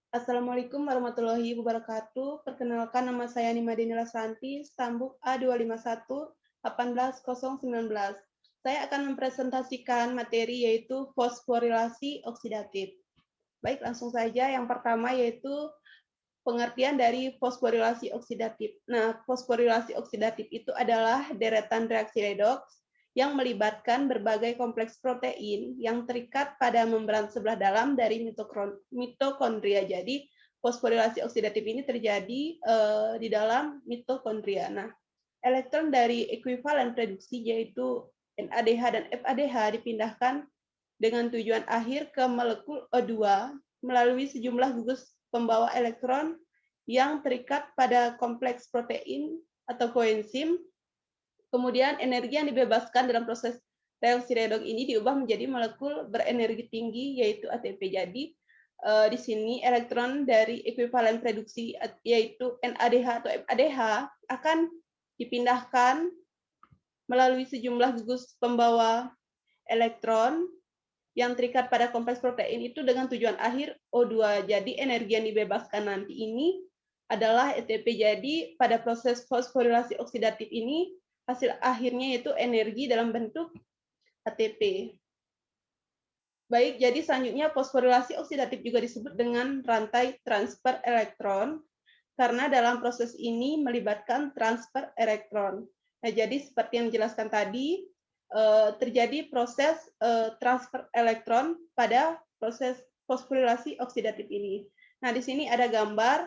Assalamualaikum warahmatullahi wabarakatuh. Perkenalkan, nama saya Nima Denila Santi, stambuk A251 18019. Saya akan mempresentasikan materi yaitu fosforilasi oksidatif. Baik, langsung saja. Yang pertama yaitu pengertian dari fosforilasi oksidatif. Nah, fosforilasi oksidatif itu adalah deretan reaksi redoks yang melibatkan berbagai kompleks protein yang terikat pada membran sebelah dalam dari mitokondria. Jadi, fosforilasi oksidatif ini terjadi di dalam mitokondria. Nah, elektron dari ekuivalen reduksi yaitu NADH dan FADH dipindahkan dengan tujuan akhir ke molekul O2 melalui sejumlah gugus pembawa elektron yang terikat pada kompleks protein atau koenzim. Kemudian energi yang dibebaskan dalam proses reaksi redoks ini diubah menjadi molekul berenergi tinggi yaitu ATP. Jadi di sini elektron dari ekuivalen reduksi yaitu NADH atau FADH akan dipindahkan melalui sejumlah gugus pembawa elektron yang terikat pada kompleks protein itu dengan tujuan akhir O2. Jadi energi yang dibebaskan nanti ini adalah ATP. Jadi pada proses fosforilasi oksidatif ini hasil akhirnya yaitu energi dalam bentuk ATP. Baik, jadi selanjutnya fosforilasi oksidatif juga disebut dengan rantai transfer elektron karena dalam proses ini melibatkan transfer elektron. Nah, jadi seperti yang dijelaskan tadi, terjadi proses transfer elektron pada proses fosforilasi oksidatif ini. Nah, di sini ada gambar.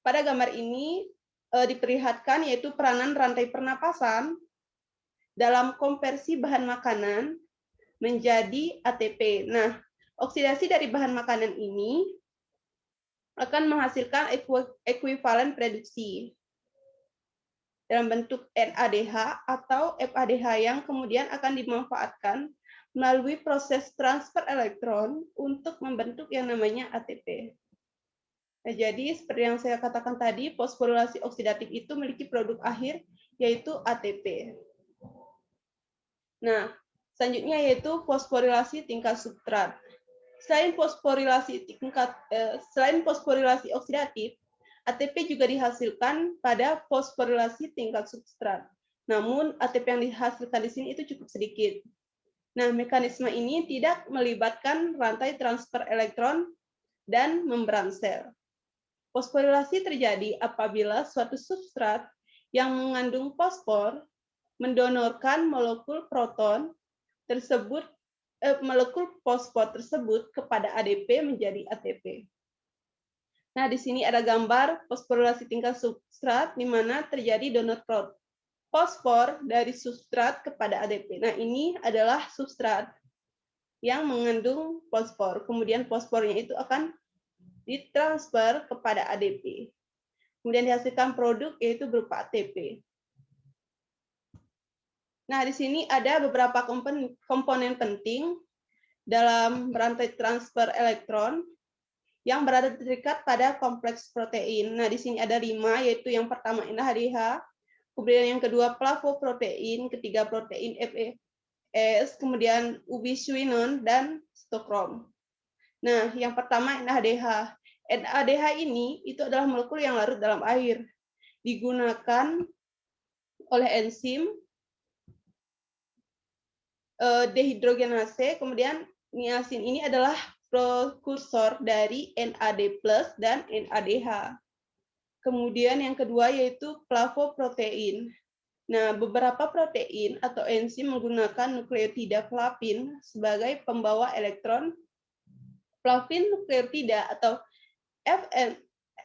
Pada gambar ini diperlihatkan yaitu peranan rantai pernapasan dalam konversi bahan makanan menjadi ATP. Nah, oksidasi dari bahan makanan ini akan menghasilkan ekuivalen reduksi dalam bentuk NADH atau FADH yang kemudian akan dimanfaatkan melalui proses transfer elektron untuk membentuk yang namanya ATP. Nah, jadi seperti yang saya katakan tadi, fosforilasi oksidatif itu memiliki produk akhir yaitu ATP. Nah, selanjutnya yaitu fosforilasi tingkat substrat. Selain fosforilasi oksidatif, ATP juga dihasilkan pada fosforilasi tingkat substrat. Namun ATP yang dihasilkan di sini itu cukup sedikit. Nah, mekanisme ini tidak melibatkan rantai transfer elektron dan membran sel. Fosforilasi terjadi apabila suatu substrat yang mengandung fosfor mendonorkan molekul proton tersebut molekul fosfor tersebut kepada ADP menjadi ATP. Nah, di sini ada gambar fosforilasi tingkat substrat di mana terjadi donor fosfor dari substrat kepada ADP. Nah, ini adalah substrat yang mengandung fosfor. Kemudian fosfornya itu akan ditransfer kepada ADP. Kemudian dihasilkan produk yaitu berupa ATP. Nah, di sini ada beberapa komponen penting dalam rantai transfer elektron yang berada terikat pada kompleks protein. Nah, di sini ada 5, yaitu yang pertama NADH, kemudian yang kedua flavoprotein, ketiga protein FAS, kemudian ubiquinone dan stokrom. Nah, yang pertama NADH. NADH ini itu adalah molekul yang larut dalam air. Digunakan oleh enzim dehidrogenase, kemudian niacin ini adalah prekursor dari NAD+ dan NADH. Kemudian yang kedua yaitu flavoprotein. Nah, beberapa protein atau enzim menggunakan nukleotida flavin sebagai pembawa elektron. Flavin nukleotida atau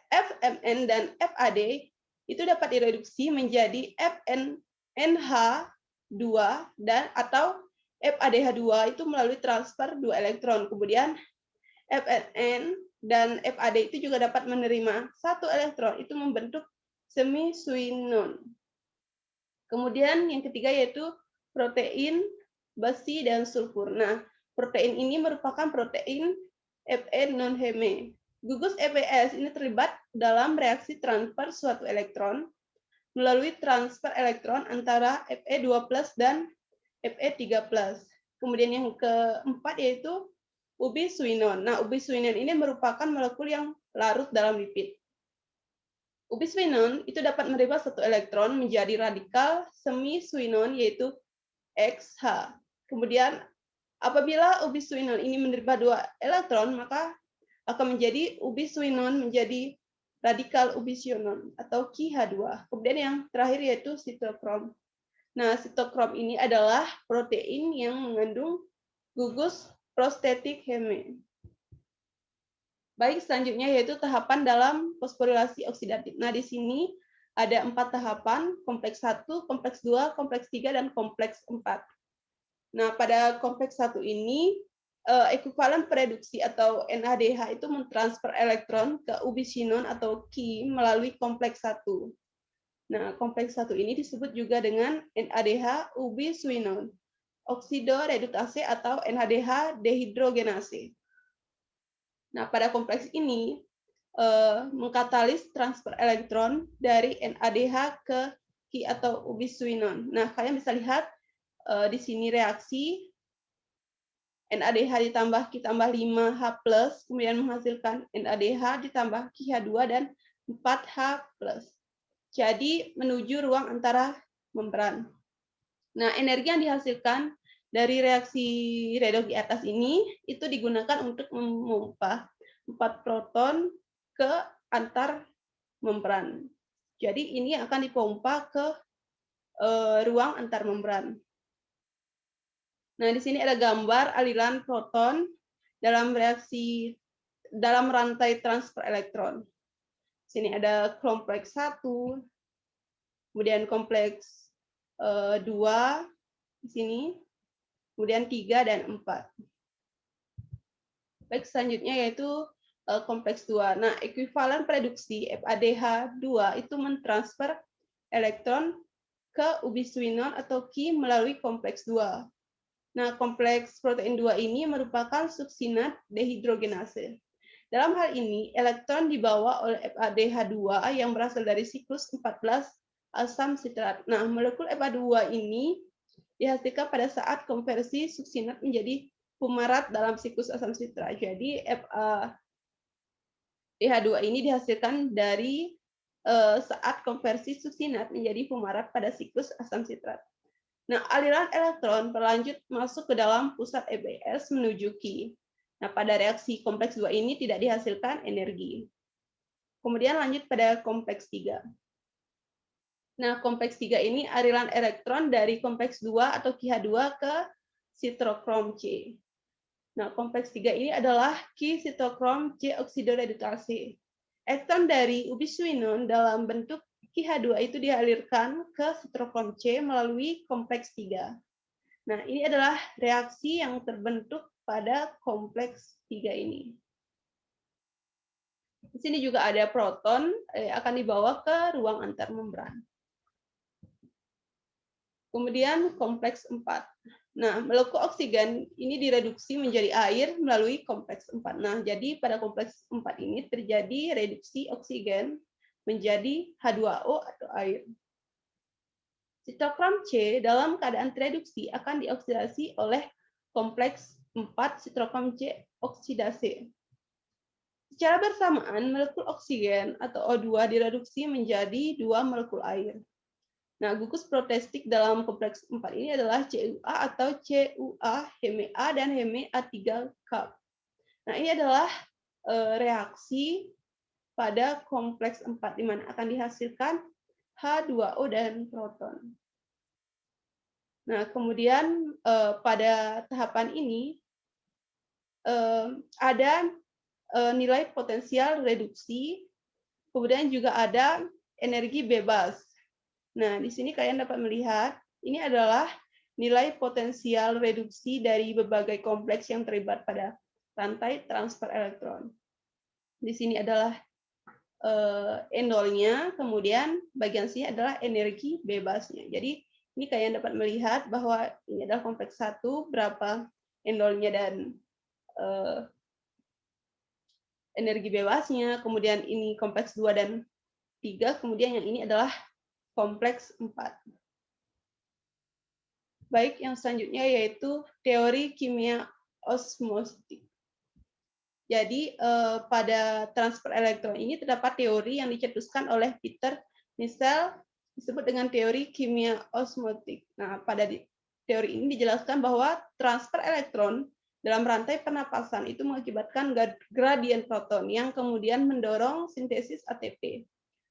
FMN dan FAD itu dapat direduksi menjadi FNH2 dan atau FADH2 itu melalui transfer 2 elektron. Kemudian FNN dan FAD itu juga dapat menerima 1 elektron, itu membentuk semisuinon. Kemudian yang ketiga yaitu protein besi dan sulfur. Nah, protein ini merupakan protein Fe non-heme. Gugus EPS ini terlibat dalam reaksi transfer suatu elektron melalui transfer elektron antara Fe2+ dan Fe3+. Kemudian yang keempat yaitu ubiswinon. Nah, ubiswinon ini merupakan molekul yang larut dalam lipid. Ubiswinon itu dapat merubah satu elektron menjadi radikal semi-swinon yaitu XH. Kemudian apabila ubiswinon ini menerima 2 elektron, maka akan menjadi ubiswinon menjadi radikal ubiswinon atau KH2. Kemudian yang terakhir yaitu sitokrom. Nah, sitokrom ini adalah protein yang mengandung gugus prostetik heme. Baik, selanjutnya yaitu tahapan dalam fosforilasi oksidatif. Nah, di sini ada 4 tahapan, kompleks 1, kompleks 2, kompleks 3, dan kompleks 4. Nah, pada kompleks 1 ini, ekuivalen reduksi atau NADH itu mentransfer elektron ke ubiswinon atau Ki melalui kompleks 1. Nah, kompleks 1 ini disebut juga dengan NADH ubiswinon, oksidoredutase atau NADH dehidrogenase. Nah, pada kompleks ini mengkatalis transfer elektron dari NADH ke Ki atau ubiswinon. Nah, kalian bisa lihat di sini reaksi NADH ditambah Ki tambah 5H+, kemudian menghasilkan NADH ditambah KiH2 dan 4H+. Jadi menuju ruang antara membran. Nah, energi yang dihasilkan dari reaksi redox di atas ini itu digunakan untuk memompa 4 proton ke antar membran. Jadi ini akan dipompa ke ruang antar membran. Nah, di sini ada gambar aliran proton dalam reaksi dalam rantai transfer elektron. Di sini ada kompleks 1, kemudian kompleks 2 di sini, kemudian 3 dan 4. Baik, selanjutnya yaitu kompleks 2. Nah, ekuivalen reduksi FADH2 itu mentransfer elektron ke ubiswinon atau Ki melalui kompleks 2. Nah, kompleks protein 2 ini merupakan suksinat dehidrogenase. Dalam hal ini, elektron dibawa oleh FADH2 yang berasal dari siklus 14 asam sitrat. Nah, molekul FA2 ini dihasilkan pada saat konversi suksinat menjadi fumarat dalam siklus asam sitrat. Jadi, FADH2 ini dihasilkan dari saat konversi suksinat menjadi fumarat pada siklus asam sitrat. Nah, aliran elektron berlanjut masuk ke dalam pusat EBS menuju Ki. Nah, pada reaksi kompleks 2 ini tidak dihasilkan energi. Kemudian lanjut pada kompleks 3. Nah, kompleks 3 ini aliran elektron dari kompleks 2 atau KiH2 ke sitokrom C. Nah, kompleks 3 ini adalah Ki sitokrom C oksidoredutase. Elektron dari ubiswinon dalam bentuk KiH2 itu dialirkan ke sitokrom C melalui kompleks 3. Nah, ini adalah reaksi yang terbentuk pada kompleks 3 ini. Di sini juga ada proton akan dibawa ke ruang antar membran. Kemudian kompleks 4. Nah, molekul oksigen ini direduksi menjadi air melalui kompleks 4. Nah, jadi pada kompleks 4 ini terjadi reduksi oksigen menjadi H2O atau air. Sitokrom C dalam keadaan tereduksi akan dioksidasi oleh kompleks 4 sitokrom C oksidase. Secara bersamaan, molekul oksigen atau O2 direduksi menjadi 2 molekul air. Nah, gugus protestik dalam kompleks 4 ini adalah CUA atau CUA, Heme A, dan Heme A3 Cup. Nah, ini adalah reaksi pada kompleks 4, di mana akan dihasilkan H2O dan proton. Nah, kemudian pada tahapan ini ada nilai potensial reduksi, kemudian juga ada energi bebas. Nah, di sini kalian dapat melihat, ini adalah nilai potensial reduksi dari berbagai kompleks yang terlibat pada rantai transfer elektron. Di sini adalah endolnya, kemudian bagian sini adalah energi bebasnya. Jadi, ini kalian dapat melihat bahwa ini adalah kompleks 1, berapa endolnya dan energi bebasnya, kemudian ini kompleks 2 dan 3, kemudian yang ini adalah kompleks 4. Baik, yang selanjutnya yaitu teori kimia osmotik. Jadi pada transfer elektron ini terdapat teori yang dicetuskan oleh Peter Missel disebut dengan teori kimia osmotik. Nah, pada teori ini dijelaskan bahwa transfer elektron dalam rantai pernapasan itu mengakibatkan gradien proton yang kemudian mendorong sintesis ATP.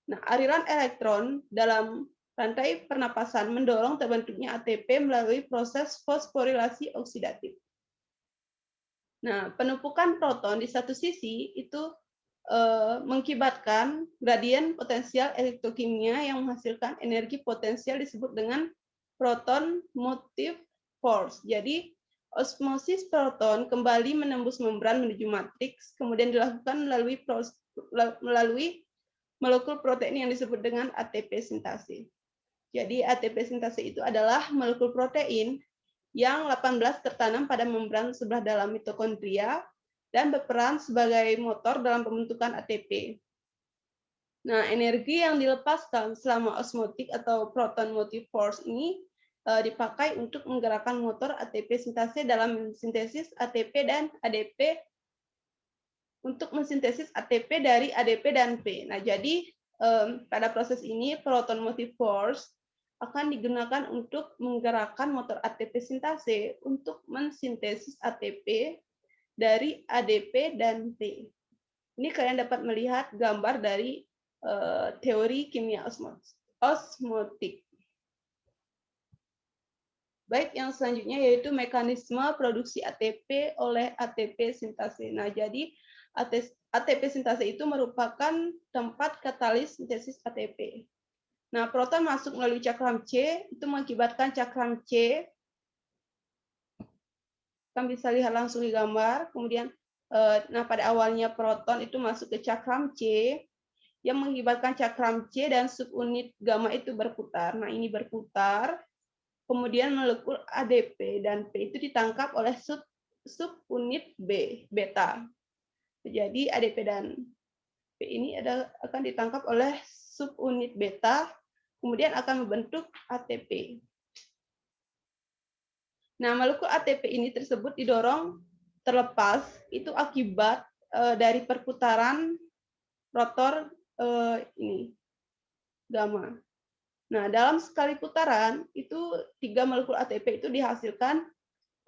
Nah, aliran elektron dalam rantai pernapasan mendorong terbentuknya ATP melalui proses fosforilasi oksidatif. Nah, penumpukan proton di satu sisi itu mengakibatkan gradien potensial elektrokimia yang menghasilkan energi potensial disebut dengan proton motive force. Jadi, osmosis proton kembali menembus membran menuju matriks, kemudian dilakukan melalui molekul protein yang disebut dengan ATP sintase. Jadi, ATP sintase itu adalah molekul protein yang 18 tertanam pada membran sebelah dalam mitokondria dan berperan sebagai motor dalam pembentukan ATP. Nah, energi yang dilepaskan selama osmotik atau proton motive force ini dipakai untuk menggerakkan motor ATP sintase dalam sintesis ATP dan ADP untuk mensintesis ATP dari ADP dan P. Nah, jadi pada proses ini proton motive force akan digunakan untuk menggerakkan motor ATP sintase untuk mensintesis ATP dari ADP dan P. Ini kalian dapat melihat gambar dari teori kimia osmotik. Baik, yang selanjutnya yaitu mekanisme produksi ATP oleh ATP sintase. Nah, jadi ATP sintase itu merupakan tempat katalis sintesis ATP. Nah, proton masuk melalui cakram C, itu mengakibatkan cakram C, kalian bisa lihat langsung di gambar, kemudian nah pada awalnya proton itu masuk ke cakram C, yang mengakibatkan cakram C dan subunit gamma itu berputar. Nah, ini berputar, kemudian molekul ADP dan P itu ditangkap oleh subunit B, beta. Jadi ADP dan P ini akan ditangkap oleh subunit beta, kemudian akan membentuk ATP. Nah, molekul ATP ini tersebut didorong terlepas itu akibat dari perputaran rotor ini gamma. Nah, dalam sekali putaran itu 3 molekul ATP itu dihasilkan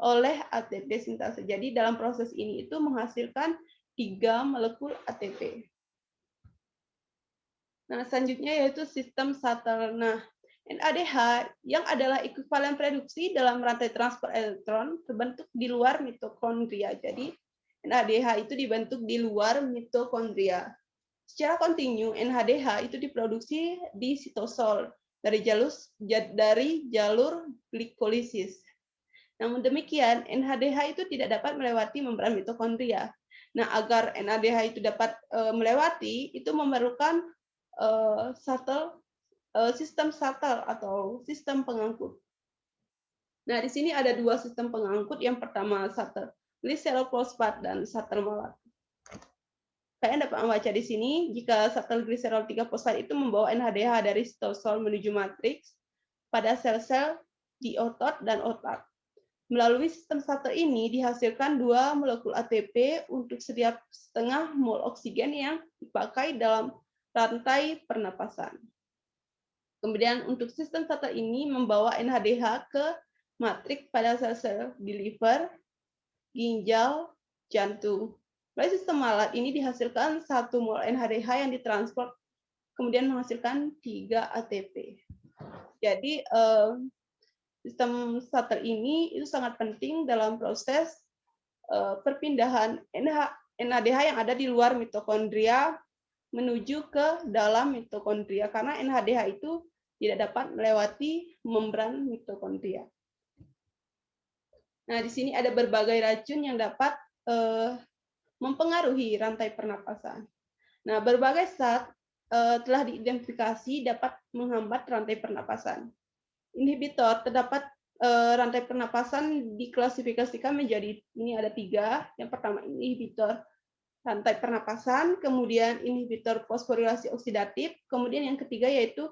oleh ATP sintase. Jadi dalam proses ini itu menghasilkan 3 molekul ATP. Nah, selanjutnya yaitu sistem shuttle. Nah, NADH yang adalah ekuivalen reduksi dalam rantai transfer elektron terbentuk di luar mitokondria. Jadi, NADH itu dibentuk di luar mitokondria. Secara kontinu, NADH itu diproduksi di sitosol dari jalur glikolisis. Namun demikian, NADH itu tidak dapat melewati membran mitokondria. Nah, agar NADH itu dapat melewati, itu memerlukan sistem shuttle atau sistem pengangkut. Nah, di sini ada 2 sistem pengangkut. Yang pertama shuttle glycerol fosfat dan shuttle malat. Kalian dapat membaca di sini, jika shuttle glycerol 3 fosfat itu membawa NADH dari sitosol menuju matriks pada sel-sel di otot dan otak. Melalui sistem shuttle ini dihasilkan 2 molekul ATP untuk setiap setengah mol oksigen yang dipakai dalam rantai pernapasan. Kemudian untuk sistem shuttle ini membawa NADH ke matriks pada sel-sel di liver, ginjal, jantung. Melalui sistem malat ini dihasilkan 1 mol NADH yang ditransfer kemudian menghasilkan 3 ATP. Jadi sistem shuttle ini itu sangat penting dalam proses perpindahan NADH yang ada di luar mitokondria menuju ke dalam mitokondria, karena NADH itu tidak dapat melewati membran mitokondria. Nah, di sini ada berbagai racun yang dapat mempengaruhi rantai pernapasan. Nah, berbagai zat telah diidentifikasi dapat menghambat rantai pernapasan. Inhibitor terdapat rantai pernapasan diklasifikasikan menjadi ini ada 3. Yang pertama inhibitor rantai pernapasan, kemudian inhibitor fosforilasi oksidatif, kemudian yang ketiga yaitu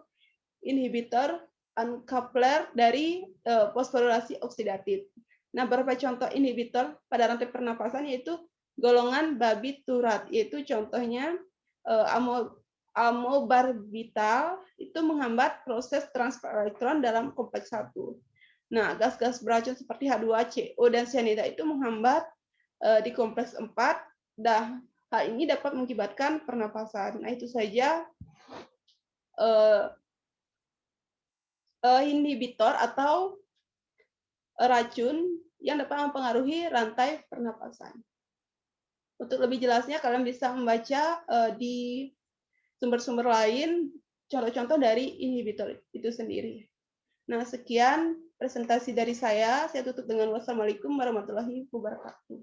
inhibitor uncoupler dari fosforilasi oksidatif. Nah, beberapa contoh inhibitor pada rantai pernapasan yaitu golongan barbiturat, yaitu contohnya amobarbital itu menghambat proses transfer elektron dalam kompleks 1. Nah, gas-gas beracun seperti H2CO dan cyanida itu menghambat di kompleks 4. Dan hal ini dapat mengakibatkan pernapasan. Nah, itu saja inhibitor atau racun yang dapat mempengaruhi rantai pernapasan. Untuk lebih jelasnya, kalian bisa membaca di sumber-sumber lain, contoh-contoh dari inhibitor itu sendiri. Nah, sekian presentasi dari saya. Saya tutup dengan wassalamualaikum warahmatullahi wabarakatuh.